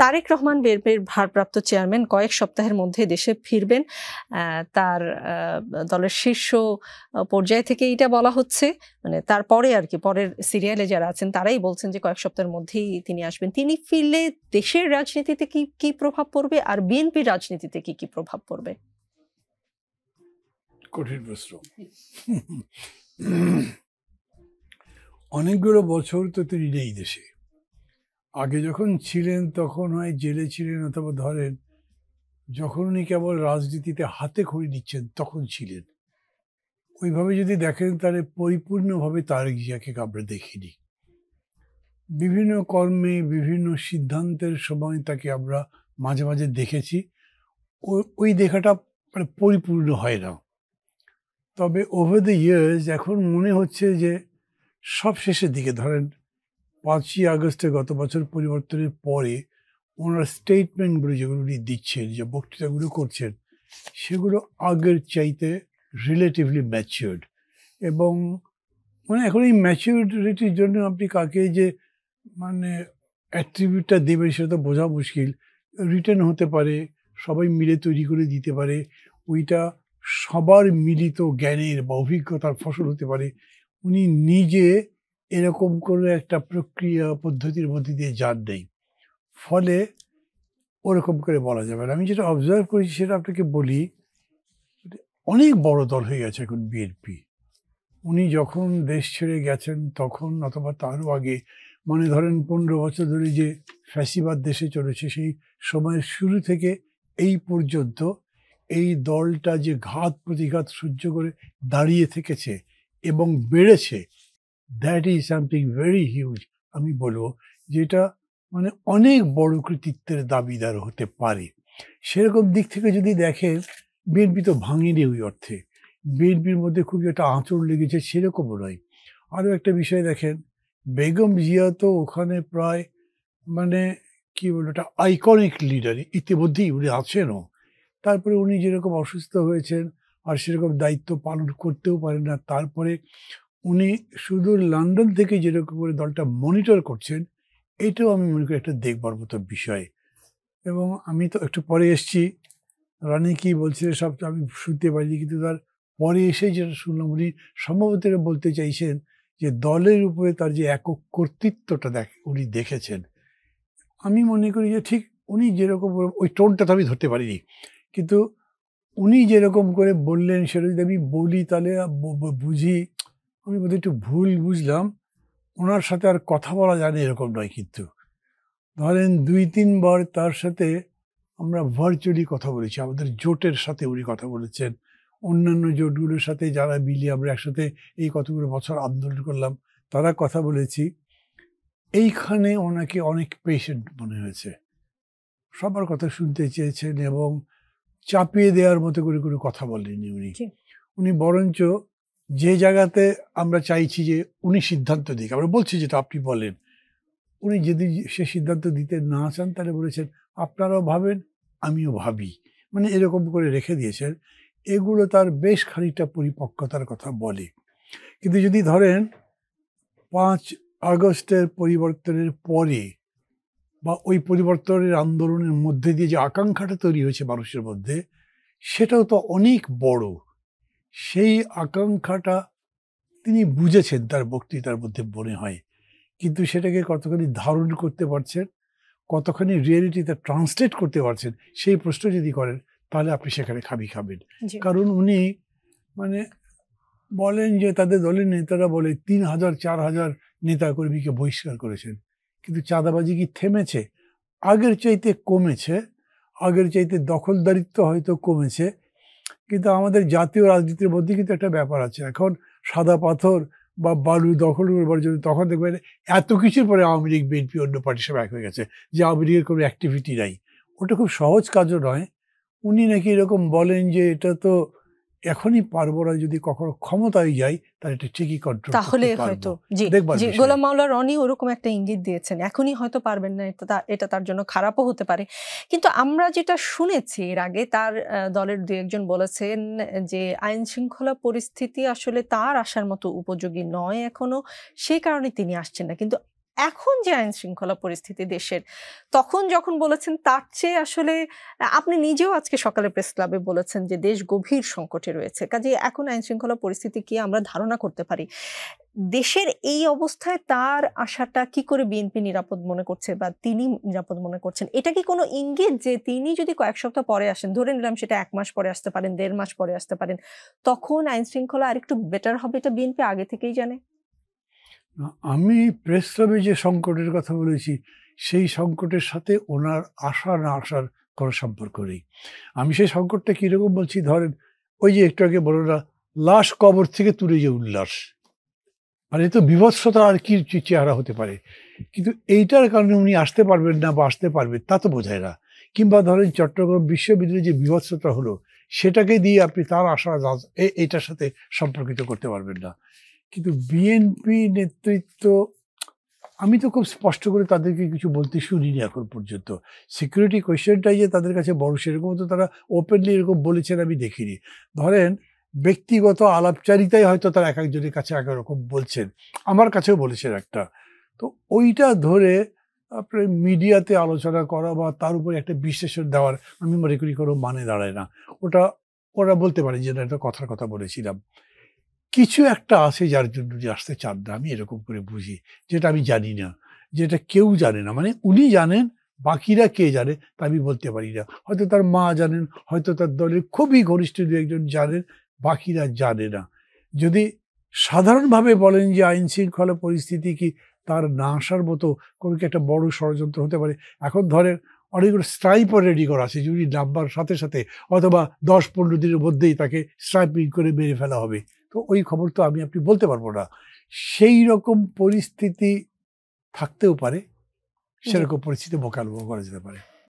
তারেক রহমান বিএনপির ভারপ্রাপ্ত চেয়ারম্যান কয়েক সপ্তাহের মধ্যে দেশে ফিরবেন। তার দলের শীর্ষ পর্যায় থেকে এটা বলা হচ্ছে, মানে তারপরে আর কি পরের সিরিয়ালে যারা আছেন তারাই বলছেন যে কয়েক সপ্তাহের মধ্যেই তিনি আসবেন। তিনি ফিরলে দেশের রাজনীতিতে কি প্রভাব পড়বে, আর বিএনপির রাজনীতিতে কি প্রভাব পড়বে? কঠিন প্রশ্ন। অনেকগুলো বছর তো তিনি নেই দেশে। আগে যখন ছিলেন তখন হয় জেলে ছিলেন, অথবা ধরেন যখন উনি কেবল রাজনীতিতে হাতে খড়ি নিচ্ছেন তখন ছিলেন। ওইভাবে যদি দেখেন তাহলে পরিপূর্ণভাবে তারেক জিয়াকে আমরা দেখিনি। বিভিন্ন কর্মে বিভিন্ন সিদ্ধান্তের সময় তাকে আমরা মাঝে মাঝে দেখেছি। ওই দেখাটা মানে পরিপূর্ণ হয় না। তবে ওভার দ্য ইয়ার্স এখন মনে হচ্ছে যে সব শেষের দিকে, ধরেন 5ই আগস্টে গত বছর পরিবর্তনের পরে ওনার স্টেটমেন্টগুলো যেগুলো উনি দিচ্ছেন, যে বক্তৃতাগুলো করছেন, সেগুলো আগের চাইতে রিলেটিভলি ম্যাচিউরড। এবং মানে এখন এই ম্যাচিউরিটির জন্য আপনি কাকে যে মানে অ্যাট্রিবিউটটা দেবেন সেটা তো বোঝা মুশকিল। রিটার্ন হতে পারে, সবাই মিলে তৈরি করে দিতে পারে, ওইটা সবার মিলিত জ্ঞানের বা অভিজ্ঞতার ফসল হতে পারে। উনি নিজে এরকম করে একটা প্রক্রিয়া পদ্ধতির মধ্যে দিয়ে যান নেই, ফলে ওরকম করে বলা যাবে না। আমি যেটা অবজার্ভ করেছি সেটা আপনাকে বলি, অনেক বড় দল হয়ে গেছে এখন বিএনপি। উনি যখন দেশ ছেড়ে গেছেন তখন, অথবা তারও আগে, মানে ধরেন 15 বছর ধরে যে ফ্যাসিবাদ দেশে চলেছে, সেই সময়ের শুরু থেকে এই পর্যন্ত এই দলটা যে ঘাত প্রতিঘাত সহ্য করে দাঁড়িয়ে থেকেছে এবং বেড়েছে, that is something very huge. আমি বলবো যেটা মানে অনেক বড় কৃতিত্বের দাবিদার হতে পারে। সেরকম দিক থেকে যদি দেখেন, বিএনপি তো ভাঙেনি ওই অর্থে। বিএনপির মধ্যে খুব একটা আঁচড় লেগেছে সেরকমও নয়। আরও একটা বিষয় দেখেন, বেগম জিয়া তো ওখানে প্রায় মানে কি বলবো, একটা আইকনিক লিডার ইতিমধ্যেই উনি আছেনও। তারপরে উনি যেরকম অসুস্থ হয়েছেন আর সেরকম দায়িত্ব পালন করতেও পারেন না, তারপরে উনি শুধু লন্ডন থেকে যেরকম করে দলটা মনিটর করছেন, এটাও আমি মনে করি একটা দেখবার মতো বিষয়। এবং আমি তো একটু পরে এসছি, রানী কি বলছিলেন সব তো আমি শুনতে পারিনি, কিন্তু তার পরে এসে যেটা শুনলাম, উনি সম্ভবত এটা বলতে চাইছেন যে দলের উপরে তার যে একক কর্তৃত্বটা উনি দেখেছেন। আমি মনে করি যে ঠিক উনি যেরকম ওই টোনটা তো আমি ধরতে পারিনি, কিন্তু উনি যেরকম করে বললেন সেটা যদি আমি বলি তাহলে বুঝি আমি বোধহয় একটু ভুল বুঝলাম। ওনার সাথে আর কথা বলা যায় না এরকম নয়, কিন্তু ধরেন 2-3 বার তার সাথে আমরা ভার্চুয়ালি কথা বলেছি। আমাদের জোটের সাথে উনি কথা বলেছেন, অন্যান্য জোটগুলোর সাথে যারা মিলিয়ে আমরা একসাথে এই কতগুলো বছর আন্দোলন করলাম তারা কথা বলেছি। এইখানে ওনাকে অনেক পেশেন্ট মনে হয়েছে, সবার কথা শুনতে চেয়েছেন এবং চাপিয়ে দেওয়ার মতো করে কোনো কথা বলেননি উনি। উনি বরঞ্চ যে জায়গাতে আমরা চাইছি যে উনি সিদ্ধান্ত দিক, আমরা বলছি যেটা আপনি বলেন, উনি যদি সে সিদ্ধান্ত দিতে না চান তাহলে বলেছেন আপনারাও ভাবেন আমিও ভাবি, মানে এরকম করে রেখে দিয়েছেন। এগুলো তার বেশ খানিকটা পরিপক্কতার কথা বলে। কিন্তু যদি ধরেন 5 আগস্টের পরিবর্তনের পরে বা ওই পরিবর্তনের আন্দোলনের মধ্যে দিয়ে যে আকাঙ্ক্ষাটা তৈরি হয়েছে মানুষের মধ্যে, সেটাও তো অনেক বড়। সেই আকাঙ্ক্ষাটা তিনি বুঝেছেন তার বক্তৃতার মধ্যে মনে হয়, কিন্তু সেটাকে কতখানি ধারণ করতে পারছেন, কতখানি রিয়েলিটিতে ট্রান্সলেট করতে পারছেন, সেই প্রশ্ন যদি করেন তাহলে আপনি সেখানে খাবি খাবেন। কারণ উনি মানে বলেন যে তাদের দলের নেতারা বলে 3000-4000 নেতা কর্মীকে বহিষ্কার করেছেন, কিন্তু চাঁদাবাজি কি থেমেছে? আগের চাইতে কমেছে, আগের চাইতে দখলদারিত্ব হয়তো কমেছে, কিন্তু আমাদের জাতীয় রাজনীতির মধ্যে কিন্তু একটা ব্যাপার আছে। এখন সাদা পাথর বা বালু দখল করবার জন্য তখন দেখবেন এত কিছুর পরে আওয়ামী লীগ বিএনপি অন্য পার্টির সব এক হয়ে গেছে, যে আওয়ামী লীগের কোনো অ্যাক্টিভিটি নাই। ওটা খুব সহজ কাজও নয়। উনি নাকি এরকম বলেন যে এটা তো এখনই পারবো না, যদি কখনো ক্ষমতায় যাই তাহলে এটা ঠিকই কন্ট্রোল তাহলে হয়তো। জি জি, গোলাম মাওলা রনি ওরকম একটা ইঙ্গিত দিয়েছেন, এখনই হয়তো পারবেন না, এটা তার জন্য খারাপও হতে পারে। কিন্তু আমরা যেটা শুনেছি এর আগে, তার দলের দু একজন বলেছেন যে আইন শৃঙ্খলা পরিস্থিতি আসলে তার আসার মতো উপযোগী নয় এখনো, সেই কারণে তিনি আসছেন না। কিন্তু এখন যে আইন শৃঙ্খলা পরিস্থিতি দেশের, তখন যখন বলেছেন তার চেয়ে আসলে আপনি নিজেও আজকে সকালে প্রেস ক্লাবে বলেছেন যে দেশ গভীর সংকটে রয়েছে, কাজে এখন আইন শৃঙ্খলা পরিস্থিতি কি আমরা ধারণা করতে পারি? দেশের এই অবস্থায় তার আশাটা কি করে বিএনপি নিরাপদ মনে করছে বা তিনি নিরাপদ মনে করছেন? এটা কি কোনো ইঙ্গিত যে তিনি যদি কয়েক সপ্তাহ পরে আসেন, ধরে নিলাম সেটা ১ মাস পরে আসতে পারেন, ১.৫ মাস পরে আসতে পারেন, তখন আইন শৃঙ্খলা আরেকটু বেটার হবে, এটা বিএনপি আগে থেকেই জানে? আমি প্রেস ক্লাবে যে সংকটের কথা বলেছি, সেই সংকটের সাথে ওনার আশা না আসার কোনো সম্পর্ক নেই। আমি সেই সংকটটা কীরকম বলছি, ধরেন ওই যে একটু আগে বলল না, লাশ কবর থেকে তুলে যে উল্লাস, মানে এ তো বীভৎসতা আর কি চেহারা হতে পারে। কিন্তু এইটার কারণে উনি আসতে পারবেন না বা আসতে পারবেন তা তো বোঝায় না। কিংবা ধরেন চট্টগ্রাম বিশ্ববিদ্যালয়ে যে বীভৎসতা হলো, সেটাকে দিয়ে আপনি তার আশা এইটার সাথে সম্পর্কিত করতে পারবেন না। কিন্তু বিএনপি নেতৃত্ব, আমি তো খুব স্পষ্ট করে তাদেরকে কিছু বলতে শুনিনি এখন পর্যন্ত। সিকিউরিটি কোয়েশ্চেনটাই যে তাদের কাছে বড়, সেরকম তো তারা ওপেনলি এরকম বলেছেন আমি দেখিনি। ধরেন ব্যক্তিগত আলাপচারিতায় হয়তো তারা এক একজনের কাছে এক রকম বলছেন, আমার কাছেও বলেছেন একটা। তো ওইটা ধরে আপনার মিডিয়াতে আলোচনা করা বা তার উপরে একটা বিশ্লেষণ দেওয়ার আমি মনে করি কোনো মানে দাঁড়ায় না। ওটা ওরা বলতে পারে যে না, এটা কথার কথা বলেছিলাম। কিছু একটা আছে যার জন্য উনি আসতে চান না, আমি এরকম করে বুঝি, যেটা আমি জানি না, যেটা কেউ জানে না। মানে উনি জানেন, বাকিরা কে জানে তা আমি বলতে পারি না। হয়তো তার মা জানেন, হয়তো তার দলের খুবই ঘনিষ্ঠ দু একজন জানেন, বাকিরা জানে না। যদি সাধারণভাবে বলেন যে আইন শৃঙ্খলা পরিস্থিতি কি তার না আসার মতো কোনো কি একটা বড় ষড়যন্ত্র হতে পারে, এখন ধরেন অনেকগুলো স্ট্রাইপার রেডি করা আছে, যদি নাম্বার সাথে সাথে অথবা ১০-১৫ দিনের মধ্যেই তাকে স্ট্রাইপিং করে মেরে ফেলা হবে, তো ওই খবর তো আপনি বলতে পারবো না। সেই রকম পরিস্থিতি থাকতেও পারে, জি। সেরকম পরিস্থিতি মোকাবিলা করা যেতে পারে।